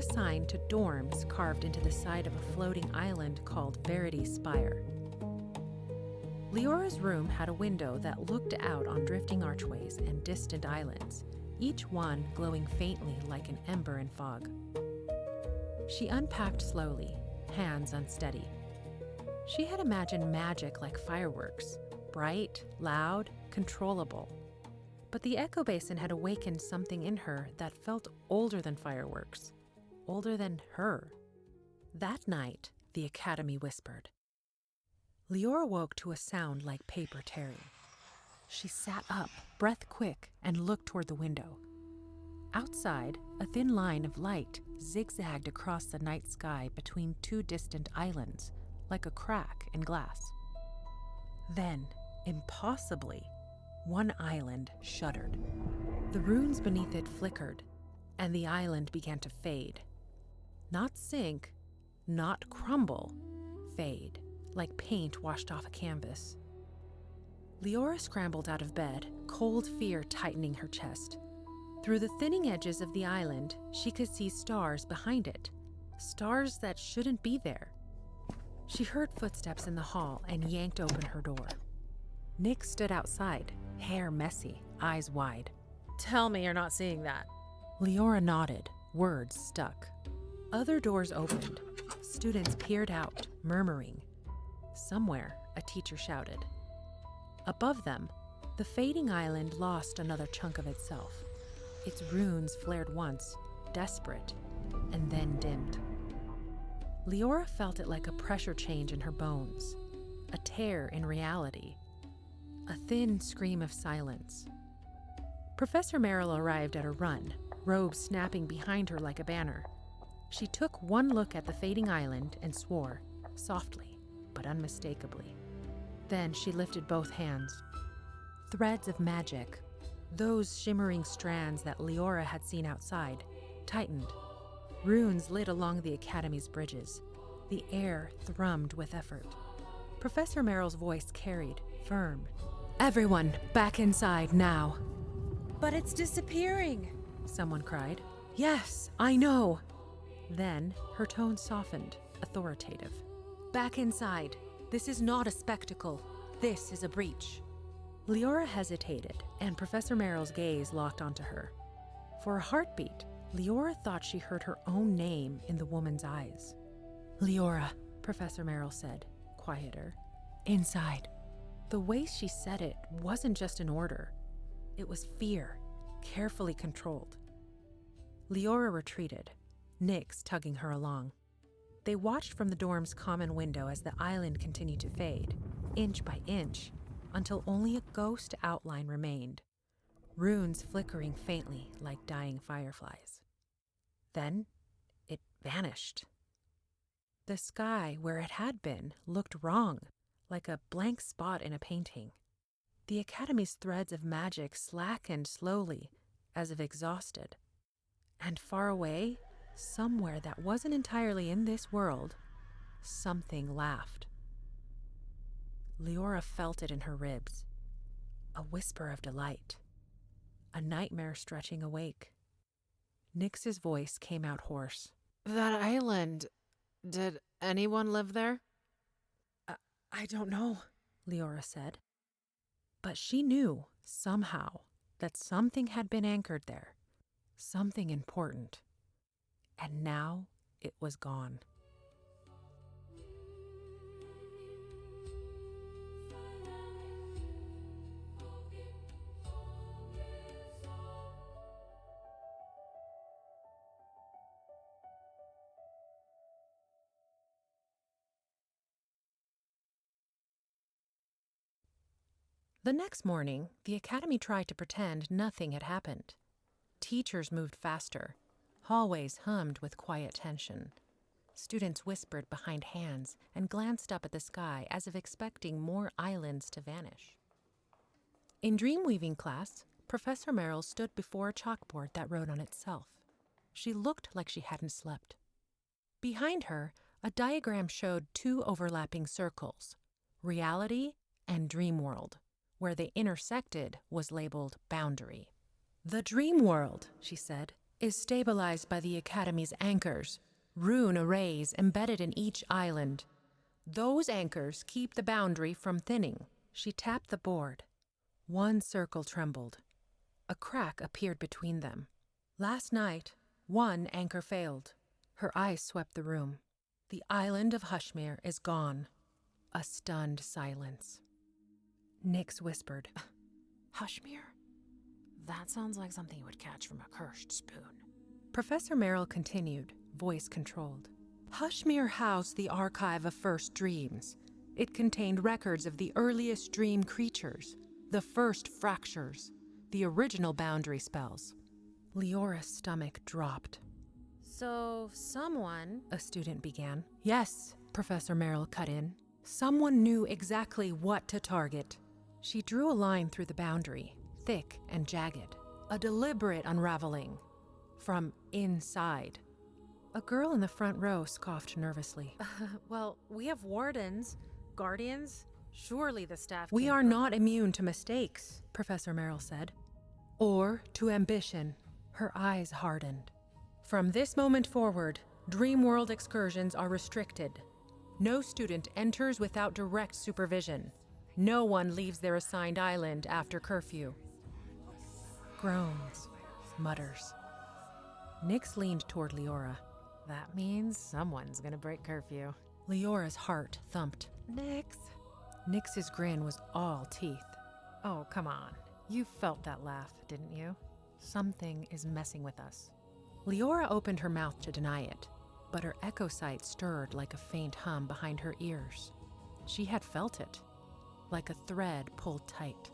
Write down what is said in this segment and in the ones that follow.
assigned to dorms carved into the side of a floating island called Verity's Spire. Liora's room had a window that looked out on drifting archways and distant islands, each one glowing faintly like an ember in fog. She unpacked slowly, hands unsteady. She had imagined magic like fireworks, bright, loud, controllable. But the echo basin had awakened something in her that felt older than fireworks, older than her. That night, the academy whispered. Liora woke to a sound like paper tearing. She sat up, breath quick, and looked toward the window. Outside, a thin line of light zigzagged across the night sky between two distant islands, like a crack in glass. Then, impossibly, one island shuddered. The runes beneath it flickered, and the island began to fade. Not sink, not crumble, fade, like paint washed off a canvas. Liora scrambled out of bed, cold fear tightening her chest. Through the thinning edges of the island, she could see stars behind it, stars that shouldn't be there. She heard footsteps in the hall and yanked open her door. Nick stood outside, hair messy, eyes wide. Tell me you're not seeing that. Liora nodded, words stuck. Other doors opened. Students peered out, murmuring. Somewhere, a teacher shouted. Above them, the fading island lost another chunk of itself. Its runes flared once, desperate, and then dimmed. Liora felt it like a pressure change in her bones, a tear in reality, a thin scream of silence. Professor Marel arrived at a run, robes snapping behind her like a banner. She took one look at the fading island and swore, softly but unmistakably. Then she lifted both hands. Threads of magic, those shimmering strands that Liora had seen outside, tightened. Runes lit along the academy's bridges. The air thrummed with effort. Professor Marel's voice carried, firm. "Everyone, back inside now." But it's disappearing, someone cried. "Yes, I know." Then her tone softened, authoritative. "Back inside. This is not a spectacle. This is a breach." Liora hesitated, and Professor Marel's gaze locked onto her. For a heartbeat, Liora thought she heard her own name in the woman's eyes. "Liora," Professor Marel said, quieter. "Inside." The way she said it wasn't just an order. It was fear, carefully controlled. Liora retreated, Nyx tugging her along. They watched from the dorm's common window as the island continued to fade, inch by inch, until only a ghost outline remained, runes flickering faintly like dying fireflies. Then it vanished. The sky where it had been looked wrong, like a blank spot in a painting. The academy's threads of magic slackened slowly, as if exhausted. And far away, somewhere that wasn't entirely in this world, something laughed. Liora felt it in her ribs, a whisper of delight, a nightmare stretching awake. Nyx's voice came out hoarse. That island, did anyone live there? I don't know, Liora said. But she knew, somehow, that something had been anchored there, something important. And now it was gone. The next morning, the academy tried to pretend nothing had happened. Teachers moved faster. Hallways hummed with quiet tension. Students whispered behind hands and glanced up at the sky as if expecting more islands to vanish. In dream-weaving class, Professor Marel stood before a chalkboard that wrote on itself. She looked like she hadn't slept. Behind her, a diagram showed two overlapping circles, reality and Dreamworld. Where they intersected was labeled boundary. "The Dreamworld," she said. is stabilized by the Academy's anchors, rune arrays embedded in each island. Those anchors keep the boundary from thinning. She tapped the board. One circle trembled. A crack appeared between them. Last night, one anchor failed. Her eyes swept the room. The island of Hushmere is gone. A stunned silence. Nyx whispered, Hushmere? That sounds like something you would catch from a cursed spoon. Professor Marel continued, voice controlled. Hushmere housed the archive of first dreams. It contained records of the earliest dream creatures, the first fractures, the original boundary spells. Leora's stomach dropped. So, someone, a student began. Yes, Professor Marel cut in. Someone knew exactly what to target. She drew a line through the boundary, thick and jagged, a deliberate unraveling. From inside. A girl in the front row scoffed nervously. Well, we have wardens, guardians. Surely the staff We are not immune to mistakes, Professor Marel said. Or to ambition. Her eyes hardened. From this moment forward, Dreamworld excursions are restricted. No student enters without direct supervision. No one leaves their assigned island after curfew. Groans, mutters. Nyx leaned toward Liora. That means someone's gonna break curfew. Leora's heart thumped. Nyx. Nyx's grin was all teeth. Oh, come on. You felt that laugh, didn't you? Something is messing with us. Liora opened her mouth to deny it, but her echo sight stirred like a faint hum behind her ears. She had felt it, like a thread pulled tight.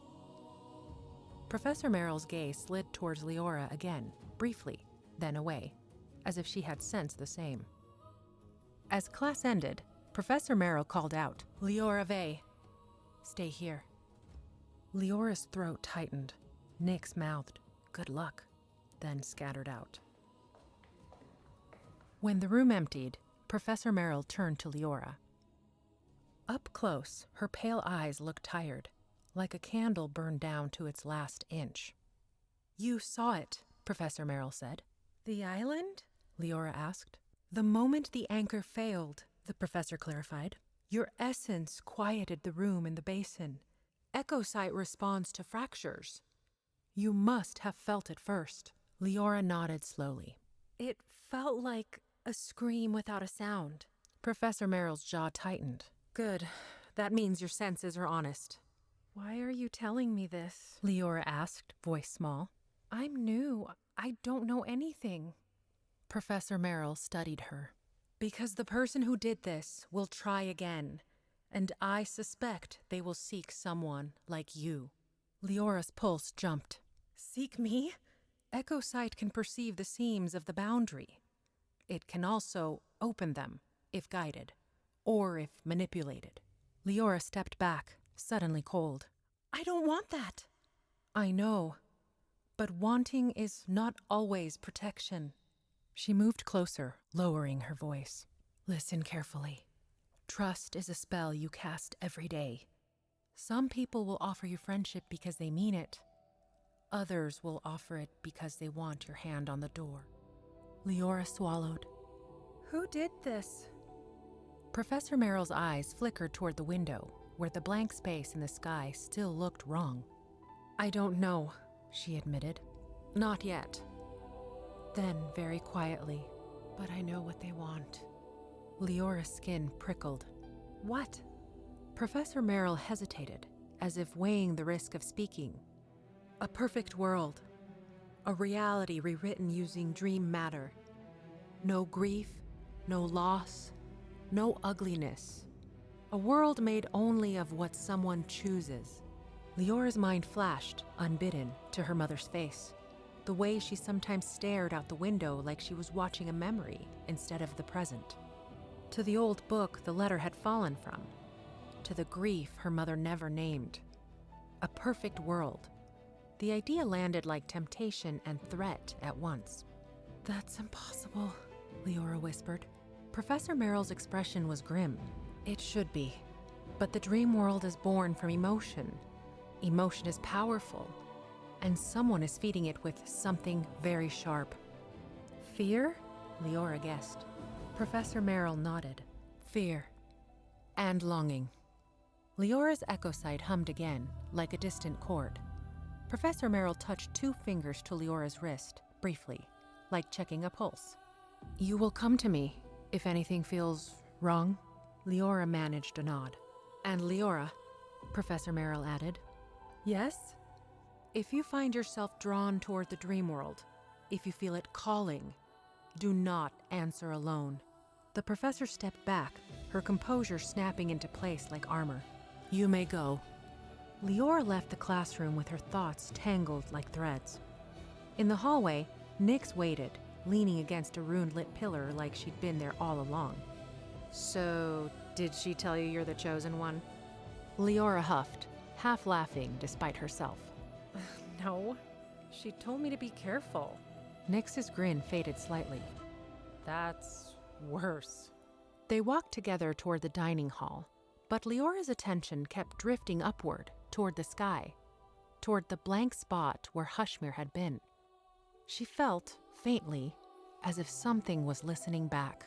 Professor Marel's gaze slid towards Liora again, briefly, then away, as if she had sensed the same. As class ended, Professor Marel called out, Liora Vey, stay here. Leora's throat tightened. Nyx mouthed, good luck, then scattered out. When the room emptied, Professor Marel turned to Liora. Up close, her pale eyes looked tired, like a candle burned down to its last inch. You saw it, Professor Marel said. The island? Liora asked. The moment the anchor failed, the professor clarified, your essence quieted the room in the basin. Echo sight responds to fractures. You must have felt it first. Liora nodded slowly. It felt like a scream without a sound. Professor Marel's jaw tightened. Good. That means your senses are honest. Why are you telling me this? Liora asked, voice small. I'm new. I don't know anything. Professor Marel studied her. Because the person who did this will try again, and I suspect they will seek someone like you. Leora's pulse jumped. Seek me? Echo sight can perceive the seams of the boundary. It can also open them, if guided, or if manipulated. Liora stepped back, suddenly cold. I don't want that. I know. But wanting is not always protection. She moved closer, lowering her voice. Listen carefully. Trust is a spell you cast every day. Some people will offer you friendship because they mean it. Others will offer it because they want your hand on the door. Liora swallowed. Who did this? Professor Marel's eyes flickered toward the window, where the blank space in the sky still looked wrong. I don't know, she admitted. Not yet. Then, very quietly, but I know what they want. Leora's skin prickled. What? Professor Marel hesitated, as if weighing the risk of speaking. A perfect world. A reality rewritten using dream matter. No grief, no loss, no ugliness. A world made only of what someone chooses. Leora's mind flashed, unbidden, to her mother's face. The way she sometimes stared out the window like she was watching a memory instead of the present. To the old book the letter had fallen from. To the grief her mother never named. A perfect world. The idea landed like temptation and threat at once. That's impossible, Liora whispered. Professor Marel's expression was grim. It should be. But the dream world is born from emotion. Emotion is powerful. And someone is feeding it with something very sharp. Fear? Liora guessed. Professor Marel nodded. Fear. And longing. Leora's echo sight hummed again, like a distant chord. Professor Marel touched 2 fingers to Leora's wrist, briefly, like checking a pulse. You will come to me if anything feels wrong? Liora managed a nod. And Liora, Professor Marel added. Yes? If you find yourself drawn toward the Dreamworld, if you feel it calling, do not answer alone. The professor stepped back, her composure snapping into place like armor. You may go. Liora left the classroom with her thoughts tangled like threads. In the hallway, Nyx waited, leaning against a rune-lit pillar like she'd been there all along. So, did she tell you you're the chosen one? Liora huffed, half laughing despite herself. No, she told me to be careful. Nyx's grin faded slightly. That's worse. They walked together toward the dining hall, but Leora's attention kept drifting upward, toward the sky, toward the blank spot where Hushmere had been. She felt, faintly, as if something was listening back.